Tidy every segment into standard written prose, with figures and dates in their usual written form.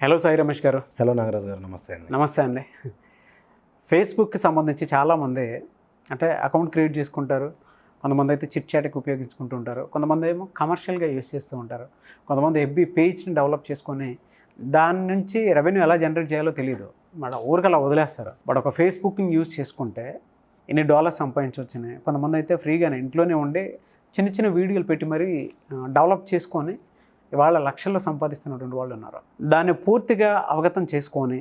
Hello Sai Ramesh గారు. Hello Nagaraju గారు, నమస్తే అండి. నమస్తే అండి. ఫేస్బుక్కి సంబంధించి చాలామంది అంటే అకౌంట్ క్రియేట్ చేసుకుంటారు. కొంతమంది అయితే చిట్ చాట్కి ఉపయోగించుకుంటూ ఉంటారు. కొంతమంది ఏమో కమర్షియల్గా యూస్ చేస్తూ ఉంటారు. కొంతమంది ఎఫ్బీ పేజ్ని డెవలప్ చేసుకొని దాని నుంచి రెవెన్యూ ఎలా జనరేట్ చేయాలో తెలియదు, మన ఊరికి అలా వదిలేస్తారు. బట్ ఒక ఫేస్బుక్ని యూస్ చేసుకుంటే ఇన్ని డాలర్స్ సంపాదించవచ్చని, కొంతమంది అయితే ఫ్రీగానే ఇంట్లోనే ఉండి చిన్న చిన్న వీడియోలు పెట్టి మరీ డెవలప్ చేసుకొని ఇవాళ లక్షల్లో సంపాదిస్తున్నటువంటి వాళ్ళు ఉన్నారు. దాన్ని పూర్తిగా అవగతం చేసుకొని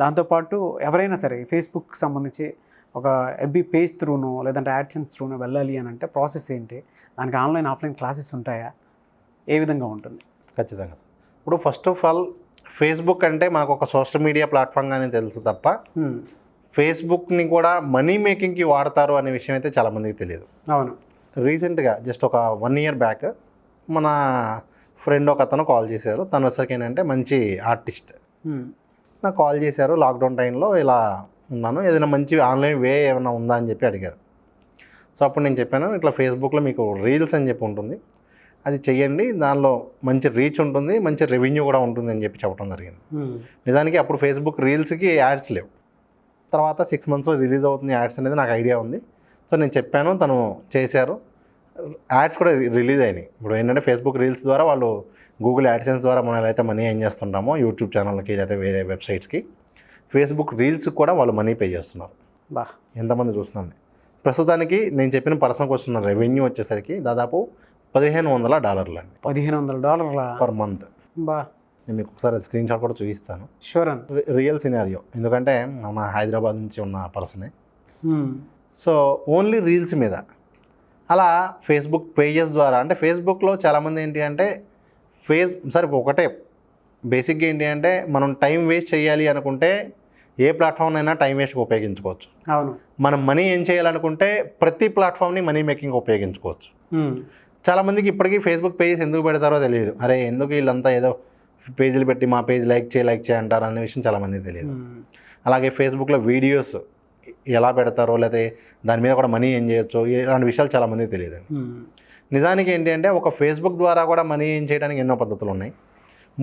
దాంతోపాటు ఎవరైనా సరే ఫేస్బుక్కి సంబంధించి ఒక ఎఫ్బీ పేజ్ త్రూనో లేదంటే యాడ్సెన్స్ త్రూనో వెళ్ళాలి అని అంటే ప్రాసెస్ ఏంటి, దానికి ఆన్లైన్ ఆఫ్లైన్ క్లాసెస్ ఉంటాయా, ఏ విధంగా ఉంటుంది? ఖచ్చితంగా. ఇప్పుడు ఫస్ట్ ఆఫ్ ఆల్ ఫేస్బుక్ అంటే మనకు ఒక సోషల్ మీడియా ప్లాట్ఫామ్ అని తెలుసు తప్ప ఫేస్బుక్ని కూడా మనీ మేకింగ్కి వాడతారు అనే విషయం అయితే చాలామందికి తెలియదు. అవును. రీసెంట్గా జస్ట్ ఒక 1 year బ్యాక్ మన ఫ్రెండ్ ఒక అతను కాల్ చేశారు. తను వచ్చరికి ఏంటంటే మంచి ఆర్టిస్ట్. నాకు కాల్ చేశారు, లాక్డౌన్ టైంలో ఇలా ఉన్నాను, ఏదైనా మంచి ఆన్లైన్ వే ఏమైనా ఉందా అని చెప్పి అడిగారు. సో అప్పుడు నేను చెప్పాను, ఇట్లా ఫేస్బుక్లో మీకు రీల్స్ అని చెప్పి ఉంటుంది, అది చెయ్యండి, దానిలో మంచి రీచ్ ఉంటుంది, మంచి రెవెన్యూ కూడా ఉంటుంది అని చెప్పి చెప్పడం జరిగింది. నిజానికి అప్పుడు ఫేస్బుక్ రీల్స్కి యాడ్స్ లేవు. తర్వాత 6 monthsలో రిలీజ్ అవుతుంది యాడ్స్ అనేది నాకు ఐడియా ఉంది. సో నేను చెప్పాను, తను చేశారు, యాడ్స్ కూడా రిలీజ్ అయినాయి. ఇప్పుడు ఏంటంటే ఫేస్బుక్ రీల్స్ ద్వారా వాళ్ళు గూగుల్ యాడ్సెన్స్ ద్వారా మనం ఎలా అయితే మనీ ఏం చేస్తుంటామో యూట్యూబ్ ఛానల్కి లేదా వేరే వెబ్సైట్స్కి, ఫేస్బుక్ రీల్స్కి కూడా వాళ్ళు మనీ పే చేస్తున్నారు. ఎంతమంది చూస్తున్నాను. ప్రస్తుతానికి నేను చెప్పిన పర్సన్కి వస్తున్న రెవెన్యూ వచ్చేసరికి దాదాపు $1,500 అండి. $1,500 పర్ మంత్. నేను మీకు ఒకసారి స్క్రీన్ షాట్ కూడా చూపిస్తాను. షూర్ అండి. రియల్ సినారియో, ఎందుకంటే మన హైదరాబాద్ నుంచి ఉన్న పర్సనే. సో ఓన్లీ రీల్స్ మీద అలా ఫేస్బుక్ పేజెస్ ద్వారా, అంటే ఫేస్బుక్లో చాలామంది ఏంటి అంటే సరే ఒకటే బేసిక్గా ఏంటి అంటే మనం టైం వేస్ట్ చేయాలి అనుకుంటే ఏ ప్లాట్ఫామ్ అయినా టైం వేస్ట్గా ఉపయోగించుకోవచ్చు. అవును. మనం మనీ ఏం చేయాలనుకుంటే ప్రతి ప్లాట్ఫామ్ని మనీ మేకింగ్ ఉపయోగించుకోవచ్చు. చాలామందికి ఇప్పటికీ ఫేస్బుక్ పేజెస్ ఎందుకు పెడతారో తెలియదు. అరే ఎందుకు వీళ్ళంతా ఏదో పేజీలు పెట్టి మా పేజ్ లైక్ చేయి అంటారు అనే విషయం చాలామందికి తెలియదు. అలాగే ఫేస్బుక్లో వీడియోస్ ఎలా పెడతారో లేకపోతే దాని మీద కూడా మనీ ఏం చేయొచ్చో ఇలాంటి విషయాలు చాలామందికి తెలియదు. నిజానికి ఏంటి అంటే ఒక ఫేస్బుక్ ద్వారా కూడా మనీ ఏం చేయడానికి ఎన్నో పద్ధతులు ఉన్నాయి.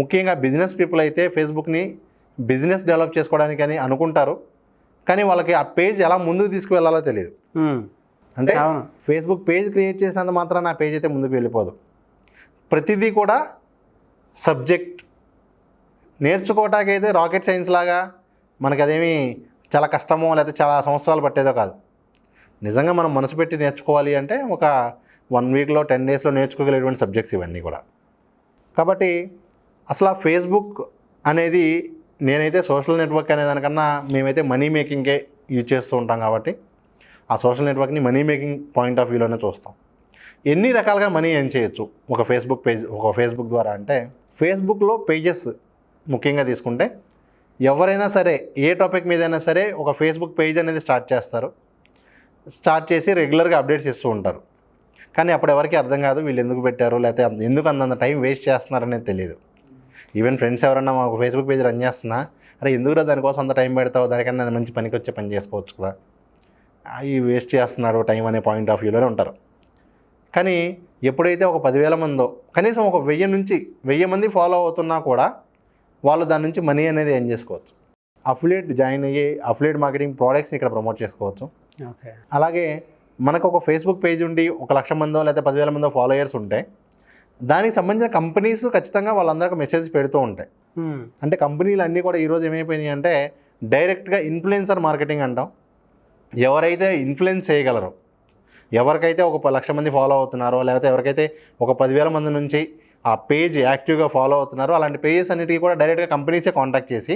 ముఖ్యంగా బిజినెస్ పీపుల్ అయితే ఫేస్బుక్ని బిజినెస్ డెవలప్ చేసుకోవడానికి అని అనుకుంటారు, కానీ వాళ్ళకి ఆ పేజ్ ఎలా ముందుకు తీసుకువెళ్ళాలో తెలియదు. అంటే ఫేస్బుక్ పేజ్ క్రియేట్ చేసినంత మాత్రాన ఆ పేజ్ అయితే ముందుకు వెళ్ళిపోదు. ప్రతిదీ కూడా సబ్జెక్ట్ నేర్చుకోవటానికి అయితే రాకెట్ సైన్స్ లాగా మనకి అదేమి చాలా కష్టమో లేకపోతే చాలా సంవత్సరాలు పట్టేదో కాదు. నిజంగా మనం మనసు పెట్టి నేర్చుకోవాలి అంటే ఒక 1 weekలో 10 daysలో నేర్చుకోగలిగేటువంటి సబ్జెక్ట్స్ ఇవన్నీ కూడా. కాబట్టి అసలు ఆ ఫేస్బుక్ అనేది నేనైతే సోషల్ నెట్వర్క్ అనే దానికన్నా మేమైతే మనీ మేకింగే యూజ్ చేస్తూ ఉంటాం. కాబట్టి ఆ సోషల్ నెట్వర్క్ని మనీ మేకింగ్ పాయింట్ ఆఫ్ వ్యూలోనే చూస్తాం. ఎన్ని రకాలుగా మనీ ఏం చేయొచ్చు ఒక ఫేస్బుక్ ద్వారా అంటే, ఫేస్బుక్లో పేజెస్ ముఖ్యంగా తీసుకుంటే ఎవరైనా సరే ఏ టాపిక్ మీదైనా సరే ఒక ఫేస్బుక్ పేజ్ అనేది స్టార్ట్ చేసి రెగ్యులర్గా అప్డేట్స్ ఇస్తూ ఉంటారు. కానీ అప్పుడు ఎవరికి అర్థం కాదు వీళ్ళు ఎందుకు పెట్టారు, లేకపోతే ఎందుకు అంత టైం వేస్ట్ చేస్తున్నారనేది తెలియదు. ఈవెన్ ఫ్రెండ్స్ ఎవరన్నా ఒక ఫేస్బుక్ పేజ్ రన్ చేస్తున్నా, అరే ఎందుకురా దానికోసం అంత టైం పెడతావు, దానికన్నా అది మంచి పనికి వచ్చే పని చేసుకోవచ్చు కదా, అవి వేస్ట్ చేస్తున్నారు టైం అనే పాయింట్ ఆఫ్ వ్యూలోనే ఉంటారు. కానీ ఎప్పుడైతే ఒక 10,000 మందో కనీసం ఒక 1000 నుంచి 1000 మంది ఫాలో అవుతున్నా కూడా వాళ్ళు దాని నుంచి మనీ అనేది ఏం చేసుకోవచ్చు. అఫిలియేట్ జాయిన్ అయ్యి అఫిలియేట్ మార్కెటింగ్ ప్రోడక్ట్స్ని ఇక్కడ ప్రమోట్ చేసుకోవచ్చు. అలాగే మనకు ఒక ఫేస్బుక్ పేజ్ ఉండి 1,00,000 మందో లేదా 10,000 మందో ఫాలోయర్స్ ఉంటే దానికి సంబంధించిన కంపెనీస్ ఖచ్చితంగా వాళ్ళందరికీ మెసేజ్ పెడుతూ ఉంటాయి. అంటే కంపెనీలు అన్నీ కూడా ఈరోజు ఏమైపోయినాయి అంటే డైరెక్ట్గా ఇన్ఫ్లుయెన్సర్ మార్కెటింగ్ అంటాం. ఎవరైతే ఇన్ఫ్లుయెన్స్ చేయగలరో, ఎవరికైతే ఒక 1,00,000 మంది ఫాలో అవుతున్నారో లేకపోతే ఎవరికైతే ఒక 10,000 మంది నుంచి ఆ పేజ్ యాక్టివ్గా ఫాలో అవుతున్నారో అలాంటి పేజెస్ అన్నిటికీ కూడా డైరెక్ట్గా కంపెనీసే కాంటాక్ట్ చేసి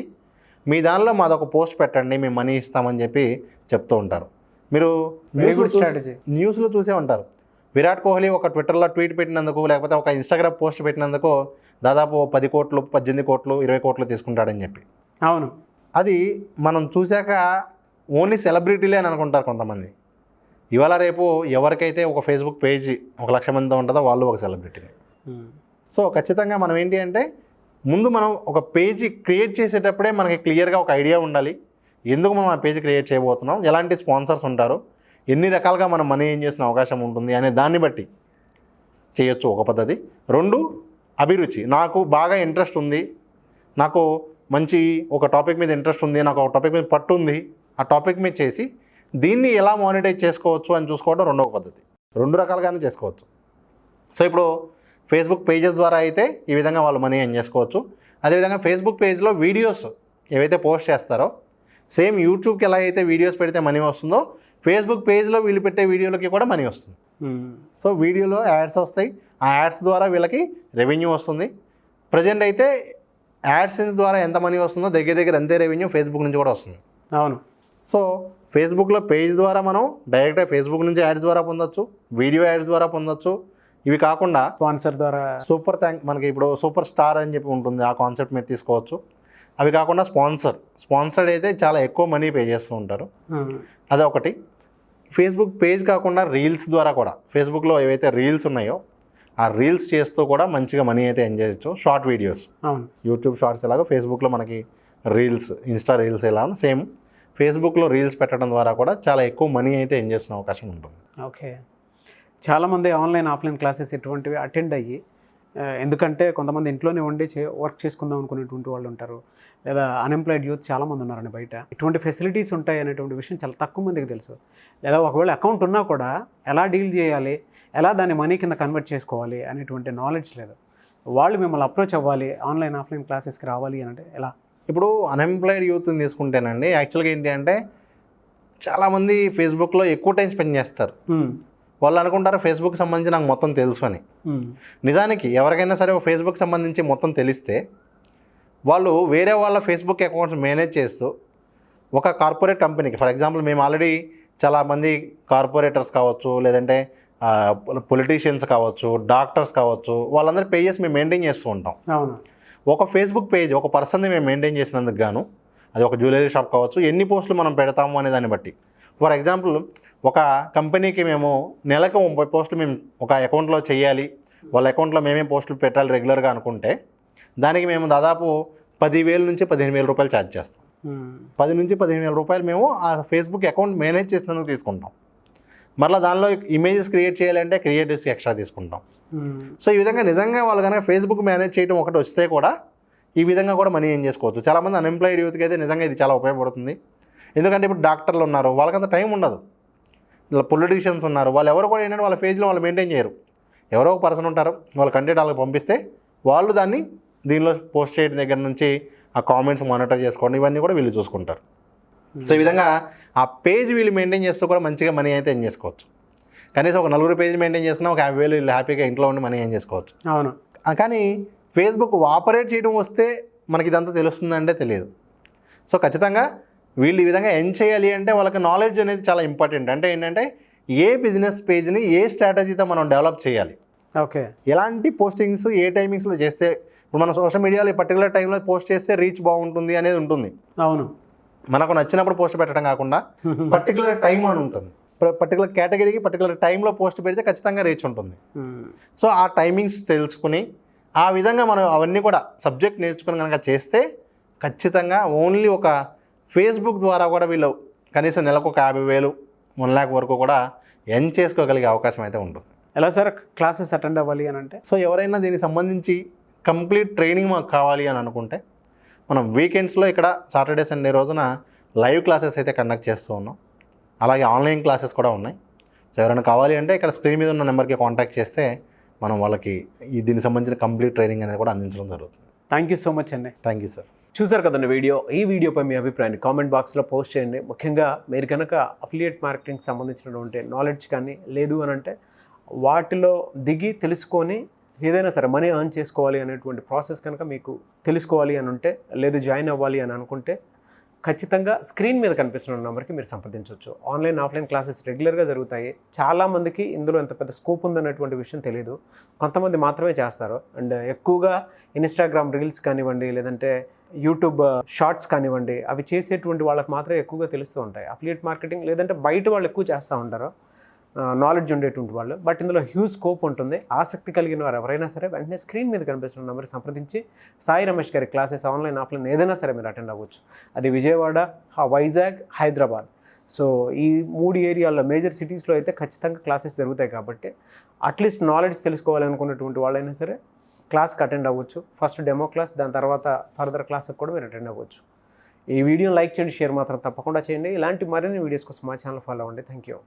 మీ దానిలో మాదొక పోస్ట్ పెట్టండి మేము మనీ ఇస్తామని చెప్పి చెప్తూ ఉంటారు. మీరు న్యూస్లో చూసే ఉంటారు. విరాట్ కోహ్లీ ఒక ట్విట్టర్లో ట్వీట్ పెట్టినందుకు లేకపోతే ఒక ఇన్స్టాగ్రామ్ పోస్ట్ పెట్టినందుకు దాదాపు 10 కోట్లు 18 కోట్లు 20 కోట్లు తీసుకుంటాడని చెప్పి. అవును. అది మనం చూశాక ఓన్లీ సెలబ్రిటీలే అని అనుకుంటారు కొంతమంది. ఇవాళ రేపు ఎవరికైతే ఒక ఫేస్బుక్ పేజ్ 1,00,000 మందితో ఉంటుందో వాళ్ళు ఒక సెలబ్రిటీని. సో ఖచ్చితంగా మనం ఏంటి అంటే ముందు మనం ఒక పేజీ క్రియేట్ చేసేటప్పుడే మనకి క్లియర్గా ఒక ఐడియా ఉండాలి. ఎందుకు మనం ఆ పేజ్ క్రియేట్ చేయబోతున్నాం, ఎలాంటి స్పాన్సర్స్ ఉంటారు, ఎన్ని రకాలుగా మనం మనీ ఏం చేసిన అవకాశం ఉంటుంది అనే దాన్ని బట్టి చేయొచ్చు ఒక పద్ధతి. 2 అభిరుచి, నాకు బాగా ఇంట్రెస్ట్ ఉంది, నాకు మంచి ఒక టాపిక్ మీద ఇంట్రెస్ట్ ఉంది, నాకు ఒక టాపిక్ మీద పట్టు ఉంది, ఆ టాపిక్ మీద చేసి దీన్ని ఎలా మానిటైజ్ చేసుకోవచ్చు అని చూసుకోవడం రెండవ పద్ధతి. 2 రకాలుగానే చేసుకోవచ్చు. సో ఇప్పుడు ఫేస్బుక్ పేజెస్ ద్వారా అయితే ఈ విధంగా వాళ్ళు మనీ ఎర్న్ చేసుకోవచ్చు. అదేవిధంగా ఫేస్బుక్ పేజ్లో వీడియోస్ ఏవైతే పోస్ట్ చేస్తారో సేమ్ యూట్యూబ్కి ఎలా అయితే వీడియోస్ పెడితే మనీ వస్తుందో ఫేస్బుక్ పేజ్లో వీళ్ళు పెట్టే వీడియోలకి కూడా మనీ వస్తుంది. సో వీడియోలో యాడ్స్ వస్తాయి, ఆ యాడ్స్ ద్వారా వీళ్ళకి రెవెన్యూ వస్తుంది. ప్రజెంట్ అయితే యాడ్సెన్స్ ద్వారా ఎంత మనీ వస్తుందో దగ్గర అంతే రెవెన్యూ ఫేస్బుక్ నుంచి కూడా వస్తుంది. అవును. సో ఫేస్బుక్లో పేజ్ ద్వారా మనం డైరెక్ట్గా ఫేస్బుక్ నుంచి యాడ్స్ ద్వారా పొందొచ్చు, వీడియో యాడ్స్ ద్వారా పొందొచ్చు. ఇవి కాకుండా స్పాన్సర్ ద్వారా మనకి ఇప్పుడు సూపర్ స్టార్ అని చెప్పి ఉంటుంది, ఆ కాన్సెప్ట్ మీద తీసుకోవచ్చు. అవి కాకుండా స్పాన్సర్డ్ అయితే చాలా ఎక్కువ మనీ పే చేస్తూ ఉంటారు. అదొకటి. ఫేస్బుక్ పేజ్ కాకుండా రీల్స్ ద్వారా కూడా ఫేస్బుక్లో ఏవైతే రీల్స్ ఉన్నాయో ఆ రీల్స్ చేస్తూ కూడా మంచిగా మనీ అయితే ఎర్న్ చేయొచ్చు. షార్ట్ వీడియోస్, యూట్యూబ్ షార్ట్స్ ఎలాగో ఫేస్బుక్లో మనకి రీల్స్, ఇన్స్టా రీల్స్ ఎలా సేమ్ ఫేస్బుక్లో రీల్స్ పెట్టడం ద్వారా కూడా చాలా ఎక్కువ మనీ అయితే ఎర్న్ చేసిన అవకాశం ఉంటుంది. ఓకే. చాలామంది ఆన్లైన్ ఆఫ్లైన్ క్లాసెస్ ఎటువంటివి అటెండ్ అయ్యి, ఎందుకంటే కొంతమంది ఇంట్లోనే ఉండి వర్క్ చేసుకుందాం అనుకునేటువంటి వాళ్ళు ఉంటారు, లేదా అన్ఎంప్లాయిడ్ యూత్ చాలామంది ఉన్నారండి బయట. ఇటువంటి ఫెసిలిటీస్ ఉంటాయి అనేటువంటి విషయం చాలా తక్కువ మందికి తెలుసు. లేదా ఒకవేళ అకౌంట్ ఉన్నా కూడా ఎలా డీల్ చేయాలి, ఎలా దాన్ని మనీ కింద కన్వర్ట్ చేసుకోవాలి అనేటువంటి నాలెడ్జ్ లేదు. వాళ్ళు మిమ్మల్ని అప్రోచ్ అవ్వాలి, ఆన్లైన్ ఆఫ్లైన్ క్లాసెస్కి రావాలి అని అంటే ఎలా? ఇప్పుడు అన్ఎంప్లాయిడ్ యూత్ని తీసుకుంటేనండి, యాక్చువల్గా ఏంటి అంటే చాలామంది ఫేస్బుక్లో ఎక్కువ టైం స్పెండ్ చేస్తారు. వాళ్ళు అనుకుంటారు ఫేస్బుక్ సంబంధించి నాకు మొత్తం తెలుసు అని. నిజానికి ఎవరికైనా సరే ఫేస్బుక్ సంబంధించి మొత్తం తెలిస్తే వాళ్ళు వేరే వాళ్ళ ఫేస్బుక్ అకౌంట్స్ మేనేజ్ చేస్తూ ఒక కార్పొరేట్ కంపెనీకి, ఫర్ ఎగ్జాంపుల్ మేము ఆల్రెడీ చాలామంది కార్పొరేటర్స్ కావచ్చు, లేదంటే పొలిటీషియన్స్ కావచ్చు, డాక్టర్స్ కావచ్చు, వాళ్ళందరూ పేజెస్ మేము మెయింటైన్ చేస్తూ ఉంటాం. అవును. ఒక ఫేస్బుక్ పేజ్ ఒక పర్సన్ని మేము మెయింటైన్ చేసినందుకు గాను, అది ఒక జ్యువెలరీ షాప్ కావచ్చు, ఎన్ని పోస్టులు మనం పెడతాము అనే దాన్ని బట్టి. ఫర్ ఎగ్జాంపుల్ ఒక కంపెనీకి మేము నెలకు 30 పోస్టులు మేము ఒక అకౌంట్లో చేయాలి, వాళ్ళ అకౌంట్లో మేమే పోస్టులు పెట్టాలి రెగ్యులర్గా అనుకుంటే దానికి మేము దాదాపు 10,000 నుంచి 15,000 రూపాయలు ఛార్జ్ చేస్తాం. 10 నుంచి 15,000 రూపాయలు మేము ఆ ఫేస్బుక్ అకౌంట్ మేనేజ్ చేసినందుకు తీసుకుంటాం. మరలా దానిలో ఇమేజెస్ క్రియేట్ చేయాలంటే క్రియేటివ్స్కి ఎక్స్ట్రా తీసుకుంటాం. సో ఈ విధంగా నిజంగా వాళ్ళు కనుక ఫేస్బుక్ మేనేజ్ చేయడం ఒకటి వస్తే కూడా ఈ విధంగా కూడా మనీ ఏం చేసుకోవచ్చు. చాలామంది అన్ఎంప్లాయిడ్ యూత్కి అయితే నిజంగా ఇది చాలా ఉపయోగపడుతుంది. ఎందుకంటే ఇప్పుడు డాక్టర్లు ఉన్నారు, వాళ్ళకంత టైం ఉండదు. ఇలా పొలిటీషియన్స్ ఉన్నారు, వాళ్ళు ఎవరు కూడా ఏంటంటే వాళ్ళ పేజ్లో వాళ్ళు మెయింటైన్ చేయరు. ఎవరో ఒక పర్సన్ ఉంటారు, వాళ్ళ కంటెంట్ వాళ్ళకి పంపిస్తే వాళ్ళు దాన్ని దీనిలో పోస్ట్ చేయడం దగ్గర నుంచి ఆ కామెంట్స్ మానిటర్ చేసుకోవడం ఇవన్నీ కూడా వీళ్ళు చూసుకుంటారు. సో ఈ విధంగా ఆ పేజ్ వీళ్ళు మెయింటైన్ చేస్తూ కూడా మంచిగా మనీ అయితే ఏం చేసుకోవచ్చు. కనీసం ఒక 4 పేజ్ మెయింటైన్ చేసుకున్నా ఒక 50,000 వీళ్ళు హ్యాపీగా ఇంట్లో ఉండి మనీ ఏం చేసుకోవచ్చు. అవును. కానీ ఫేస్బుక్ ఆపరేట్ చేయడం వస్తే మనకి ఇదంతా తెలుస్తుందంటే తెలియదు. సో ఖచ్చితంగా వీళ్ళు ఈ విధంగా ఎర్న్ చేయాలి అంటే వాళ్ళకి నాలెడ్జ్ అనేది చాలా ఇంపార్టెంట్. అంటే ఏంటంటే ఏ బిజినెస్ పేజ్ని ఏ స్ట్రాటజీతో మనం డెవలప్ చేయాలి, ఓకే, ఎలాంటి పోస్టింగ్స్ ఏ టైమింగ్స్లో చేస్తే, ఇప్పుడు మనం సోషల్ మీడియాలో పర్టికులర్ టైంలో పోస్ట్ చేస్తే రీచ్ బాగుంటుంది అనేది ఉంటుంది. అవును. మనకు నచ్చినప్పుడు పోస్ట్ పెట్టడం కాకుండా పర్టికులర్ టైం అని ఉంటుంది. పర్టికులర్ కేటగిరీకి పర్టికులర్ టైంలో పోస్ట్ పెడితే ఖచ్చితంగా రీచ్ ఉంటుంది. సో ఆ టైమింగ్స్ తెలుసుకుని ఆ విధంగా మనం అవన్నీ కూడా సబ్జెక్ట్ నేర్చుకుని కనుక చేస్తే ఖచ్చితంగా ఓన్లీ ఒక ఫేస్బుక్ ద్వారా కూడా వీళ్ళు కనీసం నెలకు ఒక 50,000, 1 lakh వరకు కూడా ఎర్న్ చేసుకోగలిగే అవకాశం అయితే ఉంటుంది. ఎలా సార్ క్లాసెస్ అటెండ్ అవ్వాలి అని అంటే? సో ఎవరైనా దీనికి సంబంధించి కంప్లీట్ ట్రైనింగ్ మాకు కావాలి అని అనుకుంటే మనం వీకెండ్స్లో ఇక్కడ సాటర్డే సండే రోజున లైవ్ క్లాసెస్ అయితే కండక్ట్ చేస్తూ ఉన్నాం. అలాగే ఆన్లైన్ క్లాసెస్ కూడా ఉన్నాయి. సో ఎవరైనా కావాలి అంటే ఇక్కడ స్క్రీన్ మీద ఉన్న నెంబర్కి కాంటాక్ట్ చేస్తే మనం వాళ్ళకి దీనికి సంబంధించిన కంప్లీట్ ట్రైనింగ్ అనేది కూడా అందించడం జరుగుతుంది. థ్యాంక్ యూ సో మచ్ అండి. Thank you sir. చూసారు కదండి ఈ వీడియోపై మీ అభిప్రాయాన్ని కామెంట్ బాక్స్లో పోస్ట్ చేయండి. ముఖ్యంగా మీరు కనుక అఫిలియేట్ మార్కెటింగ్ సంబంధించినటువంటి నాలెడ్జ్ కానీ లేదు అని అంటే వాటిలో దిగి తెలుసుకొని ఏదైనా సరే మనీ ఎర్న్ చేసుకోవాలి అనేటువంటి ప్రాసెస్ కనుక మీకు తెలుసుకోవాలి అని ఉంటే, లేదు జాయిన్ అవ్వాలి అని అనుకుంటే ఖచ్చితంగా స్క్రీన్ మీద కనిపిస్తున్న నెంబర్కి మీరు సంప్రదించవచ్చు. ఆన్లైన్ ఆఫ్లైన్ క్లాసెస్ రెగ్యులర్గా జరుగుతాయి. చాలామందికి ఇందులో ఎంత పెద్ద స్కోప్ ఉందన్నటువంటి విషయం తెలియదు. కొంతమంది మాత్రమే చేస్తారు. అండ్ ఎక్కువగా ఇన్స్టాగ్రామ్ రీల్స్ కానివ్వండి, లేదంటే యూట్యూబ్ షార్ట్స్ కానివ్వండి, అవి చేసేటువంటి వాళ్ళకి మాత్రమే ఎక్కువగా తెలుస్తూ ఉంటాయి. అఫిలియేట్ మార్కెటింగ్ లేదంటే బయట వాళ్ళు ఎక్కువ చేస్తూ ఉంటారు, నాలెడ్జ్ ఉండేటువంటి వాళ్ళు. బట్ ఇందులో హ్యూజ్ స్కోప్ ఉంటుంది. ఆసక్తి కలిగిన వారు ఎవరైనా సరే వెంటనే స్క్రీన్ మీద కనిపిస్తున్న నెంబర్కి సంప్రదించి సాయి రమేష్ గారి క్లాసెస్ ఆన్లైన్ ఆఫ్లైన్ ఏదైనా సరే మీరు అటెండ్ అవ్వచ్చు. అది విజయవాడ, వైజాగ్, హైదరాబాద్. సో ఈ 3 ఏరియాల్లో మేజర్ సిటీస్లో అయితే ఖచ్చితంగా క్లాసెస్ జరుగుతాయి. కాబట్టి అట్లీస్ట్ నాలెడ్జ్ తెలుసుకోవాలనుకున్నటువంటి వాళ్ళైనా సరే క్లాస్కి అటెండ్ అవ్వచ్చు. ఫస్ట్ డెమో క్లాస్, దాని తర్వాత ఫర్దర్ క్లాస్కి కూడా మీరు అటెండ్ అవ్వచ్చు. ఈ వీడియోని లైక్ చేయండి, షేర్ మాత్రం తప్పకుండా చేయండి. ఇలాంటి మరిన్ని వీడియోస్ కోసం మా ఛానల్ ఫాలో అవ్వండి. Thank you.